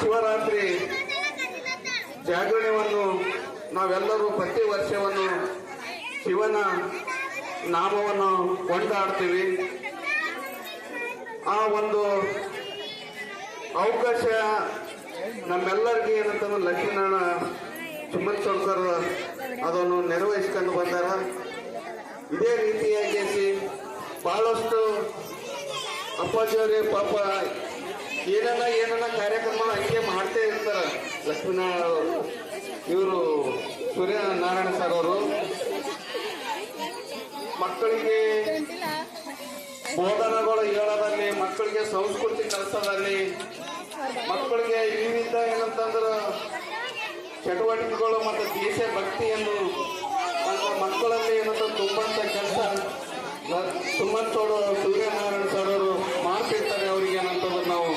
ಮಹಾಶಿವರಾತ್ರಿ ಜಾಗರಣೆಯನ್ನು ನಾವೆಲ್ಲರೂ ಪ್ರತಿ ವರ್ಷವನ್ನು ಶಿವನ ನಾಮವನ್ನು ಕೊಂಡಾಡ್ತೀವಿ. ಆ ಒಂದು ಅವಕಾಶ ನಮ್ಮೆಲ್ಲರಿಗೆ ಏನಂತಂದ್ರೆ ಲಕ್ಷ್ಮೀನಾರಾಯಣ ಸುಮಂತೋಡ್ಕರ್ ಅದನ್ನು ನೆರವೇರಿಸ್ಕೊಂಡು ಬಂದಾರ. ಇದೇ ರೀತಿಯಾಗಿ ಬಹಳಷ್ಟು ಅಪ್ಪಾಜಿಯವರೇ ಪಾಪ ಏನನ್ನ ಕಾರ್ಯಕ್ರಮ ಹಂಗೆ ಮಾಡ್ತೇ ಇರ್ತಾರೆ. ಲಕ್ಷ್ಮೀನಾರಾಯಣ ಇವರು ಸೂರ್ಯನಾರಾಯಣ ಸರ್ ಅವರು ಮಕ್ಕಳಿಗೆ ಬೋಧನೆಗಳು ಹೇಳೋದಲ್ಲಿ, ಮಕ್ಕಳಿಗೆ ಸಂಸ್ಕೃತಿ ಕಲಿಸೋದಲ್ಲಿ, ಮಕ್ಕಳಿಗೆ ವಿವಿಧ ಏನಂತಂದ್ರೆ ಚಟುವಟಿಕೆಗಳು ಮತ್ತು ದೇಶ ಭಕ್ತಿಯನ್ನು ಮಕ್ಕಳಲ್ಲಿ ಏನಂತ ತುಂಬಂತ ಕೆಲಸ ಸುಮಂತೋಡು ಸೂರ್ಯನಾರಾಯಣ ಸರ್ ಅವರು ಮಾಡ್ತಿರ್ತಾರೆ. ಅವರಿಗೆ ಏನಂತಂದ್ರೆ ನಾವು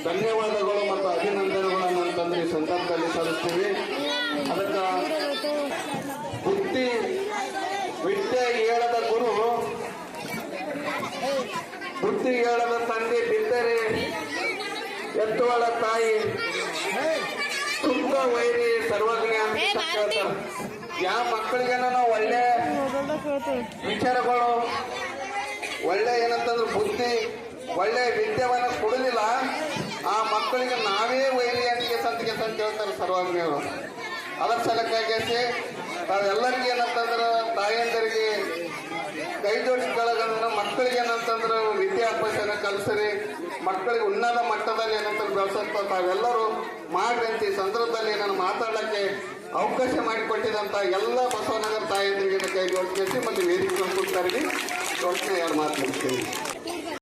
ಧನ್ಯವಾದಗಳು ಮತ್ತು ಅಭಿನಂದನೆಗಳನ್ನು ಅಂತಂದ್ರೆ ಈ ಸಂದರ್ಭದಲ್ಲಿ ಸಲ್ಲಿಸ್ತೀವಿ. ಅದಕ್ಕೆ ಬುದ್ಧಿ ವಿದ್ಯೆ ಹೇಳದ ಗುರು, ಬುದ್ಧಿ ಹೇಳದ ತಂದೆ ಬಿದ್ದರೆ ಎತ್ತುವಳ ತಾಯಿ, ತುಂಬ ವೈರಿ ಸರ್ವಜ್ಞ ಅಂತ ಹೇಳ್ತಾರೆ. ಯಾವ ಮಕ್ಕಳಿಗೇನ ನಾವು ಒಳ್ಳೆ ವಿಚಾರಗಳು, ಒಳ್ಳೆ ಏನಂತಂದ್ರೆ ಬುದ್ಧಿ, ಒಳ್ಳೆ ವಿದ್ಯೆವನ್ನು ಕೊಡಲಿಲ್ಲ, ಆ ಮಕ್ಕಳಿಗೆ ನಾವೇ ವೈರಿ ಅಂತ ಹೇಳ್ತಾರೆ ಸರ್ವಜ್ಞರು. ಅದರ ಸಲಕ್ಕಾಗಿ ನಾವೆಲ್ಲರಿಗೆ ಏನಂತಂದ್ರೆ ತಾಯಂದರಿಗೆ ಕೈ ಜೋಡಿಸ್ಕೊಳ್ಳೋದಂದ್ರೆ ಮಕ್ಕಳಿಗೆ ಏನಂತಂದ್ರೆ ವಿದ್ಯಾಭ್ಯಾಸನ ಕಲಿಸ್ರಿ, ಮಕ್ಕಳಿಗೆ ಉನ್ನತ ಮಟ್ಟದಲ್ಲಿ ಏನಂತಂದ್ರೆ ಬೆಳೆಸಂತ ತಾವೆಲ್ಲರೂ ಮಾಡ್ರಿ ಅಂತ ಈ ಸಂದರ್ಭದಲ್ಲಿ ನಾನು ಮಾತಾಡಲಿಕ್ಕೆ ಅವಕಾಶ ಮಾಡಿಕೊಟ್ಟಿದಂತ ಎಲ್ಲ ಬಸವನಗರ ತಾಯಂದರಿಗೆ ಕೈ ಜೋಡಿಸಿ ಮತ್ತು ವೇದಿಕೆ ಕೊಡ್ತಾರೆ. ಎರಡು ಮಾತು ಮುಗಿಸ್ತೀನಿ.